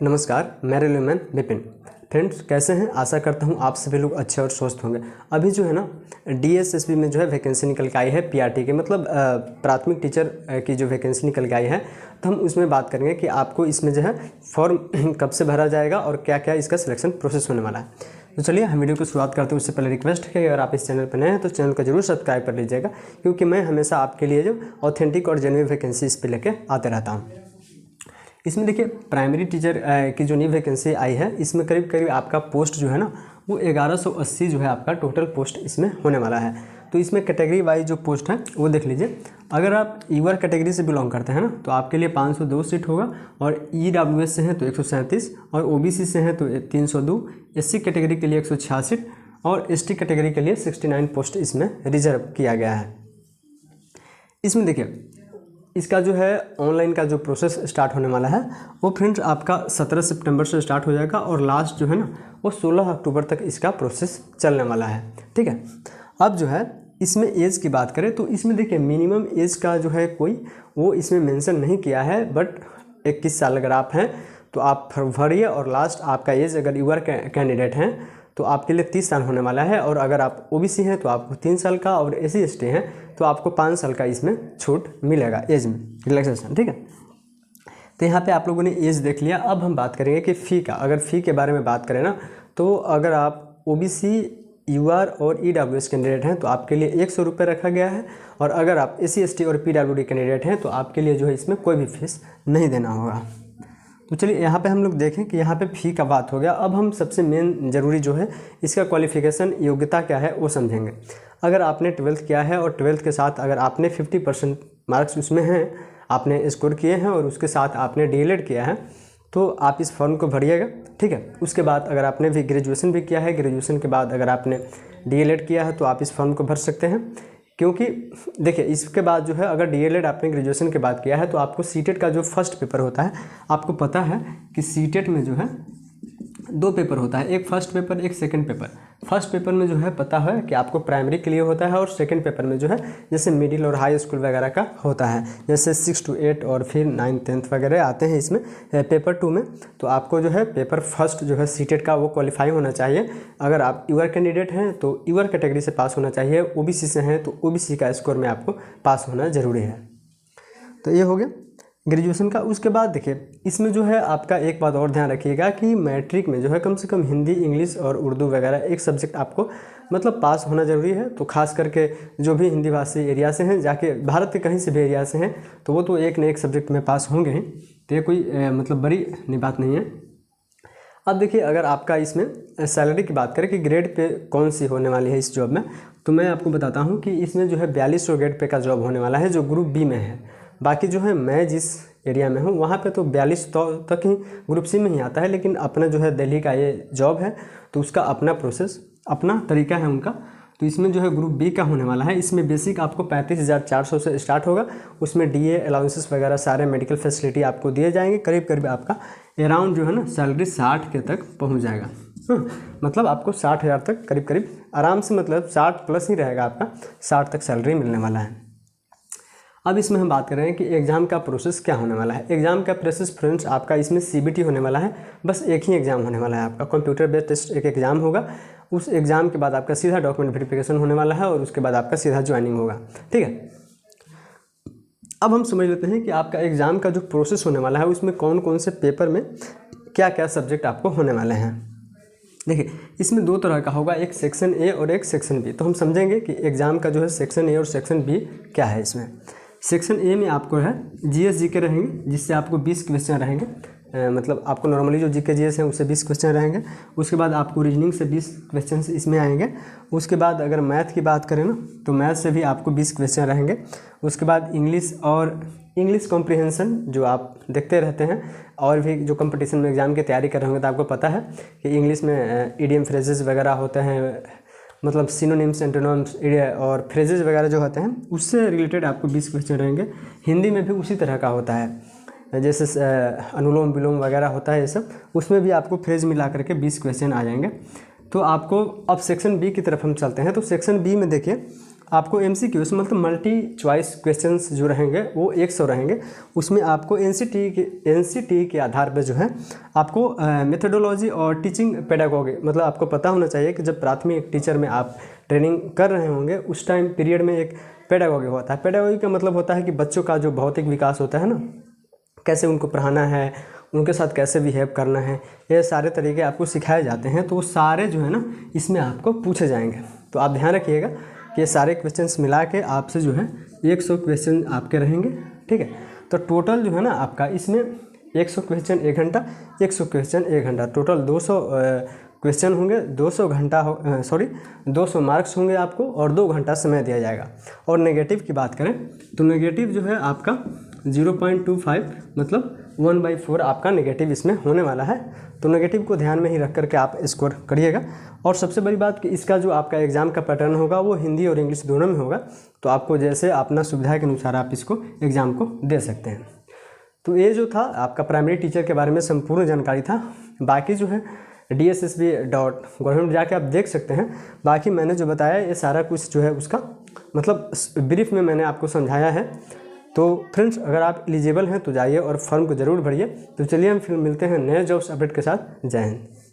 नमस्कार, मैं railwaymen Vipin. Friends, कैसे हैं? आशा करता हूं आप सभी लोग अच्छे और स्वस्थ होंगे। अभी जो है ना डीएसएसबी में जो है वैकेंसी निकल के आई है पीआरटी के, मतलब प्राथमिक टीचर की जो वैकेंसी निकल के आई है, तो हम उसमें बात करेंगे कि आपको इसमें जो है फॉर्म कब से भरा जाएगा और क्या क्या इसका सिलेक्शन प्रोसेस होने वाला है। तो चलिए हम वीडियो को शुरुआत करते हैं। उससे पहले रिक्वेस्ट है कि अगर आप इस चैनल पर नए हैं तो चैनल को जरूर सब्सक्राइब कर लीजिएगा, क्योंकि मैं हमेशा आपके लिए जो ऑथेंटिक और जेन्युइन वैकेंसी इस पर लेके आते रहता हूँ। इसमें देखिए, प्राइमरी टीचर की जो नई वैकेंसी आई है, इसमें करीब करीब आपका पोस्ट जो है ना वो 1180 जो है आपका टोटल पोस्ट इसमें होने वाला है। तो इसमें कैटेगरी वाइज जो पोस्ट है वो देख लीजिए। अगर आप ईवर कैटेगरी से बिलोंग करते हैं ना तो आपके लिए 502 सीट होगा, और ईडब्ल्यूएस से हैं तो 137, और ओबीसी से हैं तो 302, एससी कैटेगरी के लिए 166 और एसटी कैटेगरी के लिए 69 पोस्ट इसमें रिजर्व किया गया है। इसमें देखिए, इसका जो है ऑनलाइन का जो प्रोसेस स्टार्ट होने वाला है वो फ्रेंड्स आपका 17 सितंबर से स्टार्ट हो जाएगा, और लास्ट जो है ना वो 16 अक्टूबर तक इसका प्रोसेस चलने वाला है। ठीक है। अब जो है इसमें एज की बात करें तो इसमें देखिए मिनिमम एज का जो है कोई वो इसमें मेंशन नहीं किया है, बट 21 साल अगर आप हैं तो आप भरिए, और लास्ट आपका एज अगर यूआर कैंडिडेट हैं तो आपके लिए 30 साल होने वाला है, और अगर आप ओबीसी हैं तो आपको 3 साल का, और एससी एसटी हैं तो आपको 5 साल का इसमें छूट मिलेगा एज में रिलैक्सेशन। ठीक है। तो यहाँ पे आप लोगों ने एज देख लिया। अब हम बात करेंगे कि फ़ी का। अगर फ़ी के बारे में बात करें ना तो अगर आप ओबीसी, यूआर और ईडब्ल्यूएस कैंडिडेट हैं तो आपके लिए 100 रुपये रखा गया है, और अगर आप एससी एसटी और पीडब्ल्यूडी कैंडिडेट हैं तो आपके लिए जो है इसमें कोई भी फीस नहीं देना होगा। तो चलिए यहाँ पे हम लोग देखें कि यहाँ पे फ़ी का बात हो गया। अब हम सबसे मेन ज़रूरी जो है इसका क्वालिफ़िकेशन योग्यता क्या है वो समझेंगे। अगर आपने 12th किया है और 12th के साथ अगर आपने 50% मार्क्स उसमें हैं, आपने स्कोर किए हैं, और उसके साथ आपने डीएलएड किया है तो आप इस फॉर्म को भरिएगा। ठीक है। उसके बाद अगर आपने भी ग्रेजुएशन भी किया है, ग्रेजुएशन के बाद अगर आपने डीएलएड किया है तो आप इस फॉर्म को भर सकते हैं। क्योंकि देखिए इसके बाद जो है अगर डीएलएड आपने ग्रेजुएशन के बाद किया है तो आपको सीटेट का जो फर्स्ट पेपर होता है, आपको पता है कि सीटेट में जो है 2 पेपर होता है, एक फर्स्ट पेपर एक सेकंड पेपर। फर्स्ट पेपर में जो है पता है कि आपको प्राइमरी के लिए होता है, और सेकंड पेपर में जो है जैसे मिडिल और हाई स्कूल वगैरह का होता है, जैसे 6 to 8 और फिर 9th 10th वगैरह आते हैं इसमें पेपर 2 में। तो आपको जो है पेपर फर्स्ट जो है सीटेट का वो क्वालिफाई होना चाहिए। अगर आप यूआर कैंडिडेट हैं तो यूआर कैटेगरी से पास होना चाहिए, ओबीसी से हैं तो ओबीसी का स्कोर में आपको पास होना ज़रूरी है। तो ये हो गया ग्रेजुएशन का। उसके बाद देखिए इसमें जो है आपका एक बात और ध्यान रखिएगा कि मैट्रिक में जो है कम से कम हिंदी, इंग्लिश और उर्दू वगैरह एक सब्जेक्ट आपको मतलब पास होना ज़रूरी है। तो खास करके जो भी हिंदी भाषी एरिया से हैं, जाके भारत के कहीं से भी एरिया से हैं तो वो तो एक न एक सब्जेक्ट में पास होंगे ही, तो ये कोई मतलब बड़ी बात नहीं है। अब देखिए अगर आपका इसमें सैलरी की बात करें कि ग्रेड पे कौन सी होने वाली है इस जॉब में, तो मैं आपको बताता हूँ कि इसमें जो है 4200 ग्रेड पे का जॉब होने वाला है जो ग्रुप बी में है। बाकी जो है मैं जिस एरिया में हूँ वहाँ पे तो 42 तक ही ग्रुप सी में ही आता है, लेकिन अपना जो है दिल्ली का ये जॉब है तो उसका अपना प्रोसेस, अपना तरीका है उनका। तो इसमें जो है ग्रुप बी का होने वाला है। इसमें बेसिक आपको 35,400 से स्टार्ट होगा। उसमें डीए अलाउंसेस वगैरह सारे मेडिकल फैसिलिटी आपको दिए जाएंगे। करीब करीब आपका अराउंड जो है ना सैलरी 60 के तक पहुँच जाएगा। मतलब आपको 60,000 तक करीब करीब आराम से, मतलब 60 प्लस ही रहेगा आपका, 60 तक सैलरी मिलने वाला है। अब इसमें हम बात कर रहे हैं कि एग्ज़ाम का प्रोसेस क्या होने वाला है। एग्ज़ाम का प्रोसेस फ्रेंड्स आपका इसमें सीबीटी होने वाला है। बस एक ही एग्ज़ाम होने वाला है आपका, कंप्यूटर बेस्ड टेस्ट एक एग्ज़ाम होगा। उस एग्ज़ाम के बाद आपका सीधा डॉक्यूमेंट वेरिफिकेशन होने वाला है, और उसके बाद आपका सीधा ज्वाइनिंग होगा। ठीक है। अब हम समझ लेते हैं कि आपका एग्ज़ाम का जो प्रोसेस होने वाला है उसमें कौन कौन से पेपर में क्या क्या सब्जेक्ट आपको होने वाले हैं। देखिए इसमें 2 तरह का होगा, एक सेक्शन ए और एक सेक्शन बी। तो हम समझेंगे कि एग्ज़ाम का जो है सेक्शन ए और सेक्शन बी क्या है। इसमें सेक्शन ए में आपको है जीएस जीके रहेंगे, जिससे आपको 20 क्वेश्चन रहेंगे। मतलब आपको नॉर्मली जो जीके जीएस हैं उससे 20 क्वेश्चन रहेंगे। उसके बाद आपको रीजनिंग से 20 क्वेश्चन इसमें आएंगे। उसके बाद अगर मैथ की बात करें ना तो मैथ से भी आपको 20 क्वेश्चन रहेंगे। उसके बाद इंग्लिश और इंग्लिश कॉम्प्रिहेंशन जो आप देखते रहते हैं, और भी जो कंपटीशन में एग्ज़ाम की तैयारी कर रहे होंगे तो आपको पता है कि इंग्लिश में इडियम फ्रेजेस वगैरह होते हैं, मतलब सिनोनिम्स, एंटोनिम्स और फ्रेजेस वगैरह जो होते हैं उससे रिलेटेड आपको 20 क्वेश्चन रहेंगे। हिंदी में भी उसी तरह का होता है, जैसे अनुलोम विलोम वगैरह होता है ये सब, उसमें भी आपको फ्रेज मिला करके 20 क्वेश्चन आ जाएंगे। तो आपको अब सेक्शन बी की तरफ हम चलते हैं। तो सेक्शन बी में देखिए आपको MCQs मतलब मल्टी चॉइस क्वेश्चंस जो रहेंगे वो 100 रहेंगे। उसमें आपको NCTE के आधार पर जो है आपको मेथोडोलॉजी और टीचिंग पेडागोगी, मतलब आपको पता होना चाहिए कि जब प्राथमिक टीचर में आप ट्रेनिंग कर रहे होंगे उस टाइम पीरियड में एक पेडागोगी होता है। पेडागोगी का मतलब होता है कि बच्चों का जो भौतिक विकास होता है ना, कैसे उनको पढ़ाना है, उनके साथ कैसे बिहेव करना है, ये सारे तरीके आपको सिखाए जाते हैं। तो वो सारे जो है ना इसमें आपको पूछे जाएंगे। तो आप ध्यान रखिएगा कि ये सारे क्वेश्चंस मिला के आपसे जो है 100 क्वेश्चन आपके रहेंगे, ठीक है। तो टोटल जो है ना आपका इसमें 100 क्वेश्चन 1 घंटा, 100 क्वेश्चन 1 घंटा, टोटल 200 क्वेश्चन होंगे, 200 घंटा 200 मार्क्स होंगे आपको और 2 घंटा समय दिया जाएगा। और नेगेटिव की बात करें तो नेगेटिव जो है आपका 0.25 मतलब 1/4 आपका नेगेटिव इसमें होने वाला है। तो नेगेटिव को ध्यान में ही रख करके आप स्कोर करिएगा। और सबसे बड़ी बात कि इसका जो आपका एग्ज़ाम का पैटर्न होगा वो हिंदी और इंग्लिश दोनों में होगा। तो आपको जैसे अपना सुविधा के अनुसार आप इसको एग्ज़ाम को दे सकते हैं। तो ये जो था आपका प्राइमरी टीचर के बारे में संपूर्ण जानकारी था। बाकी जो है DSSB.gov जाके आप देख सकते हैं। बाकी मैंने जो बताया ये सारा कुछ जो है उसका मतलब ब्रीफ में मैंने आपको समझाया है। तो फ्रेंड्स अगर आप एलिजिबल हैं तो जाइए और फॉर्म को ज़रूर भरिए। तो चलिए हम फिर मिलते हैं नए जॉब्स अपडेट के साथ। जय हिंद।